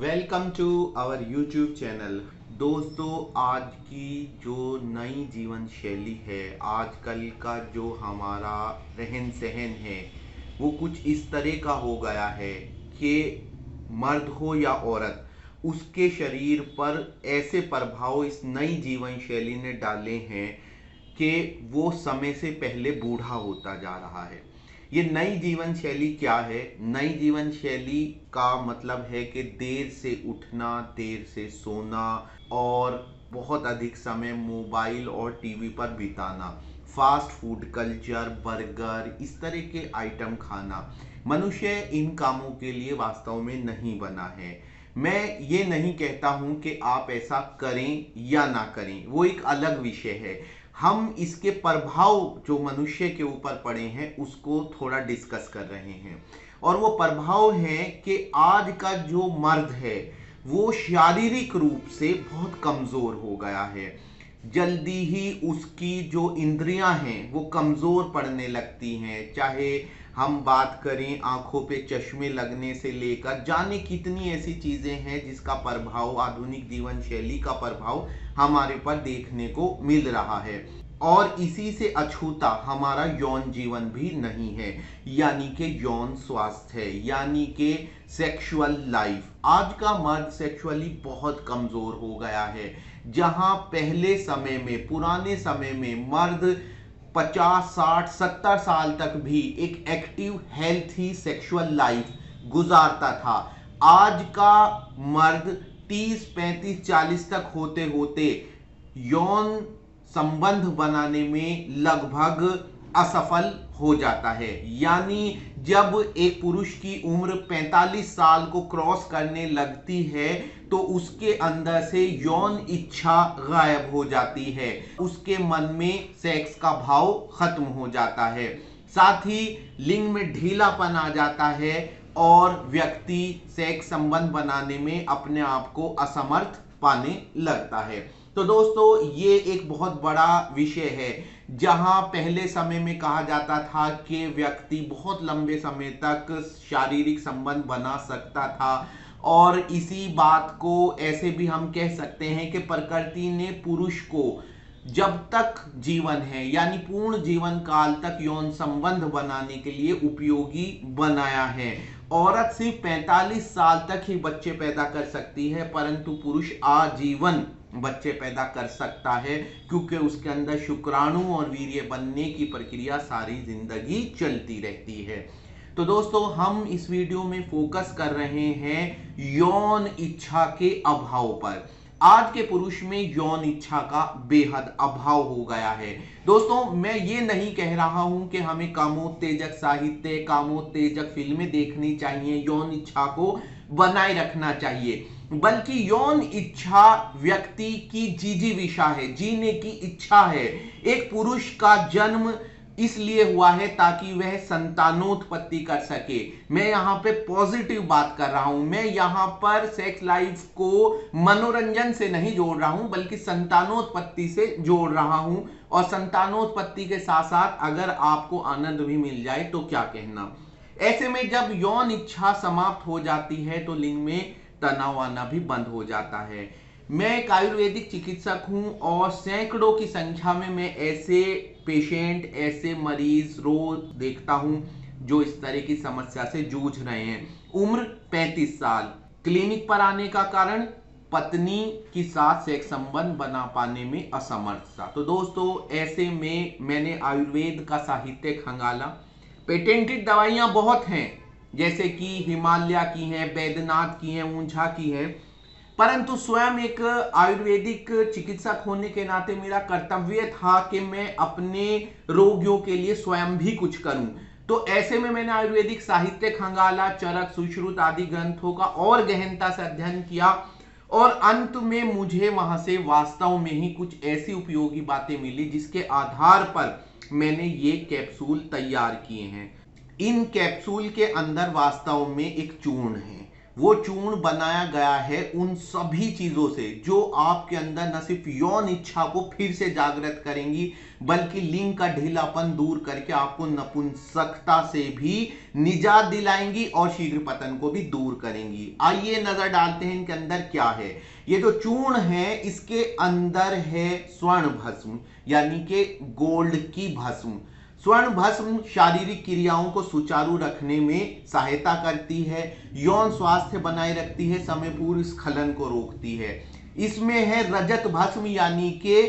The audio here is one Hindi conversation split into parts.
Welcome to our YouTube channel. दोस्तों, आज की जो नई जीवन शैली है, आजकल का जो हमारा रहन सहन है, वो कुछ इस तरह का हो गया है कि मर्द हो या औरत, उसके शरीर पर ऐसे प्रभाव इस नई जीवन शैली ने डाले हैं कि वो समय से पहले बूढ़ा होता जा रहा है। ये नई जीवन शैली क्या है? नई जीवन शैली का मतलब है कि देर से उठना, देर से सोना और बहुत अधिक समय मोबाइल और टीवी पर बिताना, फास्ट फूड कल्चर, बर्गर, इस तरह के आइटम खाना। मनुष्य इन कामों के लिए वास्तव में नहीं बना है। मैं ये नहीं कहता हूं कि आप ऐसा करें या ना करें, वो एक अलग विषय है। हम इसके प्रभाव जो मनुष्य के ऊपर पड़े हैं उसको थोड़ा डिस्कस कर रहे हैं। और वो प्रभाव है कि आज का जो मर्द है वो शारीरिक रूप से बहुत कमजोर हो गया है। जल्दी ही उसकी जो इंद्रियां हैं वो कमजोर पड़ने लगती हैं। चाहे हम बात करें आंखों पे चश्मे लगने से लेकर जाने कितनी ऐसी चीजें हैं जिसका प्रभाव, आधुनिक जीवन शैली का प्रभाव हमारे पर देखने को मिल रहा है। और इसी से अछूता हमारा यौन जीवन भी नहीं है, यानी कि यौन स्वास्थ्य है, यानी कि सेक्सुअल लाइफ। आज का मर्द सेक्सुअली बहुत कमजोर हो गया है। जहां पहले समय में, पुराने समय में मर्द 50, 60, 70 साल तक भी एक एक्टिव हेल्थी सेक्सुअल लाइफ गुजारता था, आज का मर्द 30, 35, 40 तक होते होते यौन संबंध बनाने में लगभग असफल हो जाता है। यानी जब एक पुरुष की उम्र 45 साल को क्रॉस करने लगती है तो उसके अंदर से यौन इच्छा गायब हो जाती है, उसके मन में सेक्स का भाव खत्म हो जाता है, साथ ही लिंग में ढीलापन आ जाता है और व्यक्ति सेक्स संबंध बनाने में अपने आप को असमर्थ पाने लगता है। तो दोस्तों, ये एक बहुत बड़ा विषय है। जहां पहले समय में कहा जाता था कि व्यक्ति बहुत लंबे समय तक शारीरिक संबंध बना सकता था, और इसी बात को ऐसे भी हम कह सकते हैं कि प्रकृति ने पुरुष को जब तक जीवन है, यानी पूर्ण जीवन काल तक यौन संबंध बनाने के लिए उपयोगी बनाया है। औरत सिर्फ 45 साल तक ही बच्चे पैदा कर सकती है, परंतु पुरुष आजीवन बच्चे पैदा कर सकता है, क्योंकि उसके अंदर शुक्राणु और वीर्य बनने की प्रक्रिया सारी जिंदगी चलती रहती है। तो दोस्तों, हम इस वीडियो में फोकस कर रहे हैं यौन इच्छा के अभाव पर। आज के पुरुष में यौन इच्छा का बेहद अभाव हो गया है। दोस्तों, मैं ये नहीं कह रहा हूं कि हमें कामोत्तेजक साहित्य, कामोत्तेजक फिल्में देखनी चाहिए, यौन इच्छा को बनाए रखना चाहिए, बल्कि यौन इच्छा व्यक्ति की जिजीविषा है, जीने की इच्छा है। एक पुरुष का जन्म इसलिए हुआ है ताकि वह संतानोत्पत्ति कर सके। मैं यहां पे पॉजिटिव बात कर रहा हूं, मैं यहां पर सेक्स लाइफ को मनोरंजन से नहीं जोड़ रहा हूं, बल्कि संतानोत्पत्ति से जोड़ रहा हूं। और संतानोत्पत्ति के साथ साथ अगर आपको आनंद भी मिल जाए तो क्या कहना। ऐसे में जब यौन इच्छा समाप्त हो जाती है तो लिंग में तनाव आना भी बंद हो जाता है। मैं एक आयुर्वेदिक चिकित्सक हूं और सैकड़ों की संख्या में मैं ऐसे पेशेंट, ऐसे मरीज रोज देखता हूं जो इस तरह की समस्या से जूझ रहे हैं। उम्र 35 साल, क्लिनिक पर आने का कारण पत्नी के साथ सेक्स संबंध बना पाने में असमर्थता। तो दोस्तों, ऐसे में मैंने आयुर्वेद का साहित्य खंगाला। पेटेंटेड दवाइयां बहुत हैं, जैसे कि हिमालय की हैं, बैद्यनाथ की हैं, ऊंझा की हैं, परंतु स्वयं एक आयुर्वेदिक चिकित्सक होने के नाते मेरा कर्तव्य था कि मैं अपने रोगियों के लिए स्वयं भी कुछ करूं। तो ऐसे में मैंने आयुर्वेदिक साहित्य खंगाला, चरक, सुश्रुत आदि ग्रंथों का और गहनता से अध्ययन किया, और अंत में मुझे वहां से वास्तव में ही कुछ ऐसी उपयोगी बातें मिली जिसके आधार पर मैंने ये कैप्सूल तैयार किए हैं। इन कैप्सूल के अंदर वास्तव में एक चूर्ण है। वो चूर्ण बनाया गया है उन सभी चीजों से जो आपके अंदर न सिर्फ यौन इच्छा को फिर से जागृत करेंगी, बल्कि लिंग का ढीलापन दूर करके आपको नपुंसकता से भी निजात दिलाएंगी और शीघ्र पतन को भी दूर करेंगी। आइए नजर डालते हैं इनके अंदर क्या है। ये जो चूर्ण है इसके अंदर है स्वर्ण भस्म यानी कि गोल्ड की भस्म। स्वर्ण भस्म शारीरिक क्रियाओं को सुचारू रखने में सहायता करती है, यौन स्वास्थ्य बनाए रखती है, समय पूर्व स्खलन को रोकती है। इसमें है रजत भस्म यानी कि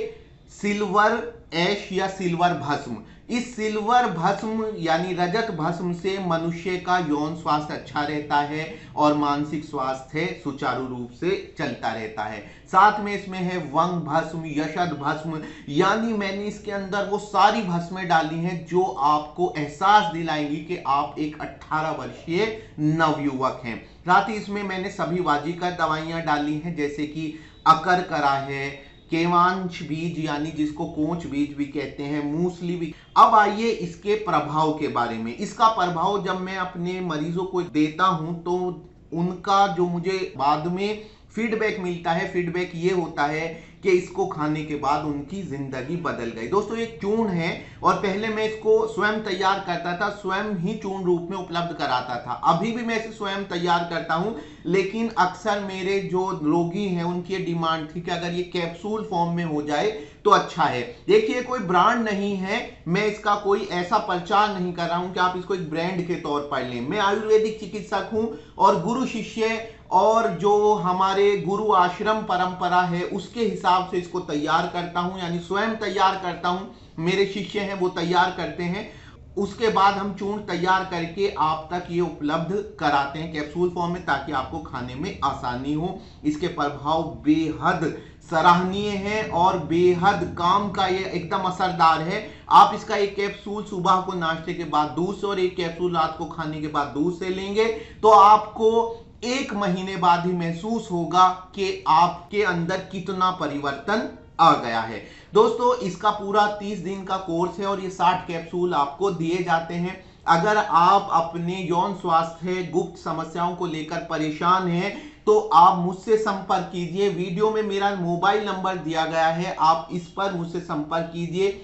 सिल्वर ऐश या सिल्वर भस्म। इस सिल्वर भस्म यानी रजत भस्म से मनुष्य का यौन स्वास्थ्य अच्छा रहता है और मानसिक स्वास्थ्य सुचारू रूप से चलता रहता है। साथ में इसमें है वंग भस्म, यशद भस्म, यानी मैंने इसके अंदर वो सारी भस्में डाली हैं जो आपको एहसास दिलाएंगी कि आप एक 18 वर्षीय नवयुवक हैं। साथ ही इसमें मैंने सभी वाजीकर दवाइयां डाली हैं जैसे कि अकर करा है, केवांश बीज यानी जिसको कोंच बीज भी कहते हैं, मूसली भी। अब आइए इसके प्रभाव के बारे में। इसका प्रभाव जब मैं अपने मरीजों को देता हूं तो उनका जो मुझे बाद में फीडबैक मिलता है, फीडबैक ये होता है कि इसको खाने के बाद उनकी जिंदगी बदल गई। दोस्तों ये चूर्ण है और पहले मैं इसको स्वयं तैयार करता था, स्वयं ही चूर्ण रूप में उपलब्ध कराता था। अभी भी मैं इसे स्वयं तैयार करता हूं, लेकिन अक्सर मेरे जो रोगी हैं उनकी डिमांड थी कि अगर ये कैप्सूल फॉर्म में हो जाए तो अच्छा है। देखिए कोई ब्रांड नहीं है, मैं इसका कोई ऐसा प्रचार नहीं कर रहा हूं कि आप इसको एक ब्रांड के तौर पर लें। मैं आयुर्वेदिक चिकित्सक हूं और गुरु शिष्य और जो हमारे गुरु आश्रम परंपरा है उसके हिसाब से इसको तैयार करता हूं, यानी स्वयं तैयार करता हूं, मेरे शिष्य हैं वो तैयार करते हैं। उसके बाद हम चूर्ण तैयार करके आप तक ये उपलब्ध कराते हैं कैप्सूल फॉर्म में ताकि आपको खाने में आसानी हो। इसके प्रभाव बेहद सराहनीय है और बेहद काम का ये एकदम असरदार है। आप इसका एक कैप्सूल सुबह को नाश्ते के बाद दूध से और एक कैप्सूल रात को खाने के बाद दूध से लेंगे तो आपको 1 महीने बाद ही महसूस होगा कि आपके अंदर कितना परिवर्तन आ गया है। दोस्तों इसका पूरा 30 दिन का कोर्स है और ये 60 कैप्सूल आपको दिए जाते हैं। अगर आप अपने यौन स्वास्थ्य गुप्त समस्याओं को लेकर परेशान हैं तो आप मुझसे संपर्क कीजिए। वीडियो में मेरा मोबाइल नंबर दिया गया है, आप इस पर मुझसे संपर्क कीजिए।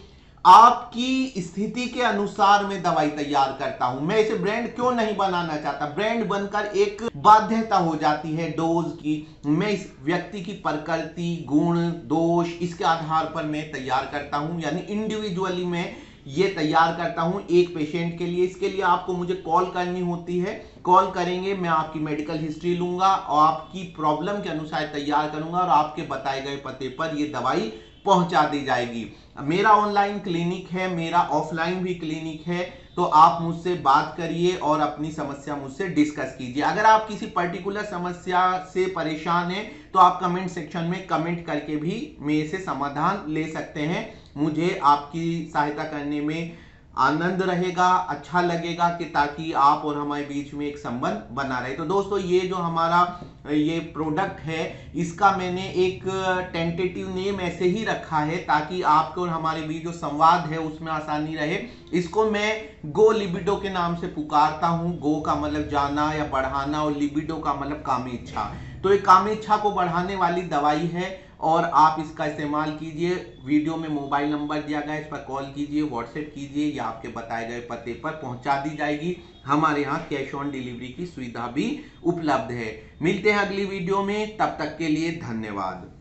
आपकी स्थिति के अनुसार मैं दवाई तैयार करता हूं। मैं इसे ब्रांड क्यों नहीं बनाना चाहता, ब्रांड बनकर एक बाध्यता हो जाती है डोज की। मैं इस व्यक्ति की प्रकृति, गुण, दोष इसके आधार पर मैं तैयार करता हूं, यानी इंडिविजुअली मैं ये तैयार करता हूं एक पेशेंट के लिए। इसके लिए आपको मुझे कॉल करनी होती है, कॉल करेंगे, मैं आपकी मेडिकल हिस्ट्री लूंगा और आपकी प्रॉब्लम के अनुसार तैयार करूंगा और आपके बताए गए पते पर यह दवाई पहुंचा दी जाएगी। मेरा ऑनलाइन क्लिनिक है, मेरा ऑफलाइन भी क्लिनिक है, तो आप मुझसे बात करिए और अपनी समस्या मुझसे डिस्कस कीजिए। अगर आप किसी पर्टिकुलर समस्या से परेशान हैं तो आप कमेंट सेक्शन में कमेंट करके भी मेरे से समाधान ले सकते हैं। मुझे आपकी सहायता करने में आनंद रहेगा, अच्छा लगेगा कि ताकि आप और हमारे बीच में एक संबंध बना रहे। तो दोस्तों ये जो हमारा ये प्रोडक्ट है इसका मैंने एक टेंटेटिव नेम ऐसे ही रखा है ताकि आपके और हमारे बीच जो संवाद है उसमें आसानी रहे। इसको मैं गो लिबिडो के नाम से पुकारता हूं। गो का मतलब जाना या बढ़ाना और लिबिडो का मतलब कामेच्छा। तो ये कामेच्छा को बढ़ाने वाली दवाई है और आप इसका इस्तेमाल कीजिए। वीडियो में मोबाइल नंबर दिया गया है, इस पर कॉल कीजिए, व्हाट्सएप कीजिए या आपके बताए गए पते पर पहुंचा दी जाएगी। हमारे यहाँ कैश ऑन डिलीवरी की सुविधा भी उपलब्ध है। मिलते हैं अगली वीडियो में, तब तक के लिए धन्यवाद।